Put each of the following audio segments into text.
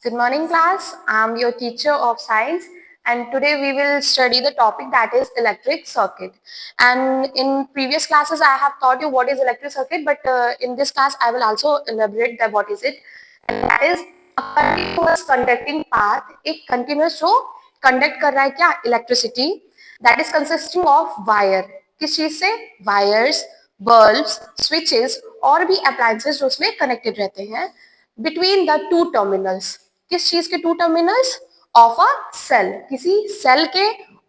Good morning, class. I'm your teacher of science, and today we will study the topic that is electric circuit. And in previous classes, I have taught you what is electric circuit, but in this class, I will also elaborate that what is it. And that is a continuous conducting path. एक continuous जो conduct कर रहा है क्या electricity that is consisting of wire. किस चीज से? Wires, bulbs, switches और भी appliances जो उसमें connected रहते हैं between the two terminals. किस चीज के two terminals? Of a cell, किसी सेल के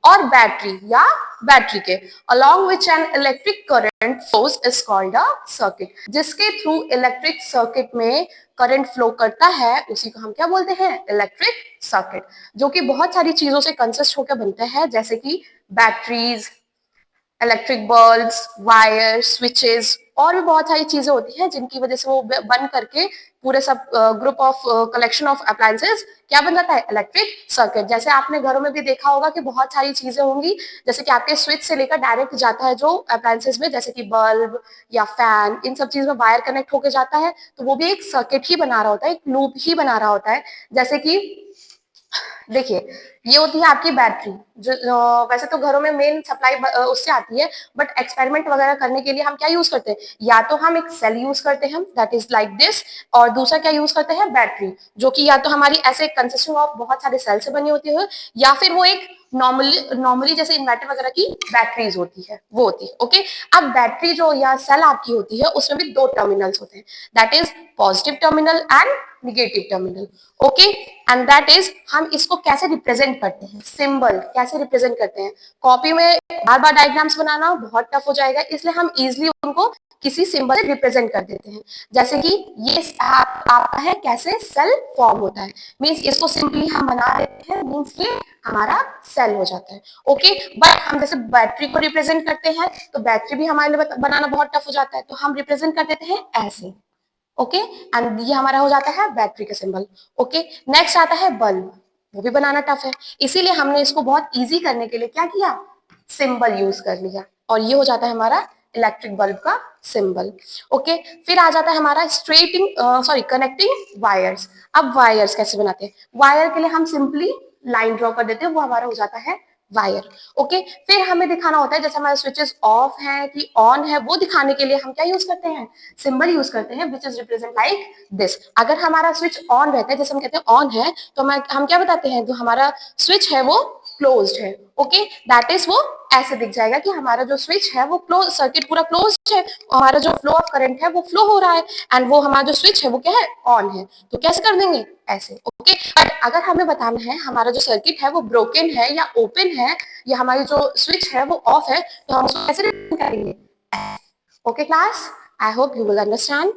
और बैटरी या बैटरी के along which an electric current flows is called a circuit. जिसके थ्रू इलेक्ट्रिक सर्किट में करंट फ्लो करता है उसी को हम क्या बोलते हैं? इलेक्ट्रिक सर्किट, जो कि बहुत सारी चीजों से कंसिस्ट होकर बनते हैं, जैसे कि batteries, electric bulbs, wire, switches और भी बहुत सारी चीजें होती हैं जिनकी वजह से वो बन करके पूरे सब group of collection of appliances क्या बन जाता है? Electric circuit. जैसे आपने घरों में भी देखा होगा कि बहुत सारी चीजें होंगी, जैसे कि आपके स्विच से लेकर डायरेक्ट जाता है जो अप्लायंसेस में, जैसे कि बल्ब या फैन, इन सब चीज में वायर कनेक्ट होकर जाता है, तो वो भी एक सर्किट ही बना रहा होता है, एक लूप ही बना रहा होता है. जैसे कि देखिए, ये होती है आपकी बैटरी, जो वैसे तो घरों में मेन सप्लाई उससे आती है, बट एक्सपेरिमेंट वगैरह करने के लिए हम क्या यूज करते हैं? या तो हम एक सेल यूज करते हैं दैट इज लाइक दिस, और दूसरा क्या यूज करते हैं? बैटरी, जो कि या तो हमारी ऐसे कंसिस्टिंग ऑफ बहुत सारे सेल से बनी होती है, या फिर वो एक नॉर्मली जैसे इन्वर्टर वगैरह की बैटरीज होती है, वो होती है. ओके, अब बैटरी जो या सेल आपकी होती है उसमें भी दो टर्मिनल्स होते हैं, that is positive terminal and negative terminal. Okay, and that is हम इसको कैसे रिप्रेजेंट करते हैं? सिंबल कैसे रिप्रेजेंट करते हैं? कॉपी में बार बार डायग्राम्स बनाना बहुत टफ हो जाएगा, इसलिए हम इजिली उनको किसी सिंबल से रिप्रेजेंट कर देते हैं. जैसे कि ये आपका है कैसे सेल फॉर्म होता है, मीन्स इसको सिंपली हम बना देते हैं, मीन्स ये हमारा सेल हो जाता है. ओके, बट हम जैसे बैटरी को रिप्रेजेंट करते हैं तो बैटरी भी हमारे लिए बनाना बहुत टफ हो जाता है, तो हम रिप्रेजेंट कर देते हैं ऐसे. ओके, एंड ये हमारा हो जाता है बैटरी का सिंबल. ओके, नेक्स्ट आता है बल्ब. वो भी बनाना टफ है, इसीलिए हमने इसको बहुत इजी करने के लिए क्या किया? सिंबल यूज कर लिया, और ये हो जाता है हमारा इलेक्ट्रिक बल्ब का सिंबल. ओके, फिर आ जाता है हमारा कनेक्टिंग वायर्स. अब वायर्स कैसे बनाते हैं? वायर के लिए हम सिंपली लाइन ड्रॉ कर देते हैं, वो हमारा हो जाता है वायर. ओके, फिर हमें दिखाना होता है जैसे हमारे स्विचेस ऑफ है कि ऑन है, वो दिखाने के लिए हम क्या यूज करते हैं? सिंबल यूज करते हैं which is represent like this. अगर हमारा स्विच ऑन रहता है, जैसे हम कहते हैं ऑन है, तो हम क्या बताते हैं? जो हमारा स्विच है वो क्लोज्ड है. ओके, दैट इज वो ऐसे दिख जाएगा कि हमारा जो स्विच है वो क्लोज, सर्किट पूरा क्लोज्ड है, हमारा जो फ्लो ऑफ करंट है वो फ्लो हो रहा है, एंड वो हमारा जो स्विच है वो क्या है? ऑन है. तो कैसे कर देंगे? ऐसे. ओके, बट अगर हमें बताना है हमारा जो सर्किट है वो ब्रोकन है या ओपन है, या हमारी जो स्विच है वो ऑफ है, तो हम उसको कैसे रिप्रेजेंट करेंगे? Okay class, I hope you will understand.